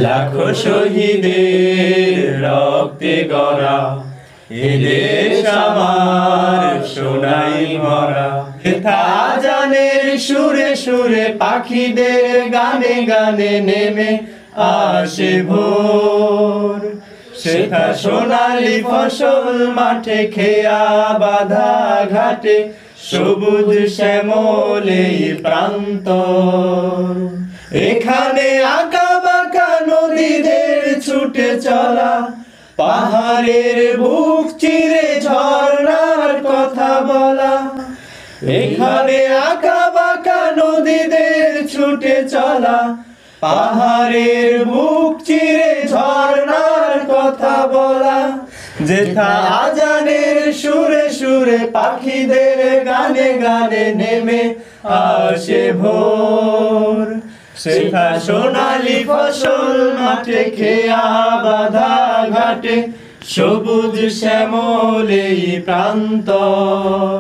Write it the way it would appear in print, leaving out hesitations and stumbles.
লাখো শহীদের রক্তে গড়া এ দেশ আমার সোনাই ভরা। আজানের সুরে সুরে পাখিদের গানে গানে নেমে আসে ভোর। সেথা সোনালি ফসল মাঠে খেয়া বাঁধা ঘাটে সবুজ শ্যামলে প্রান্তর। এখানে আঁকা বাঁকা নদীদের ছুটে চলা, পাহাড়ের বুক চিরে ঝর্ণার কথা বলা। এখানে আঁকা বাঁকা নদীদের ছুটে চলা, পাহাড়ের বুক চিরে ঝর্ণার কথা বলা। যেথা আজানের সুরে সুরে পাখিদের গানে গানে নেমে আসে ভোর। সেথা সোনালি ফসল মাঠে খেয়া বাঁধা ঘাটে সবুজ শ্যামলে প্রান্তর।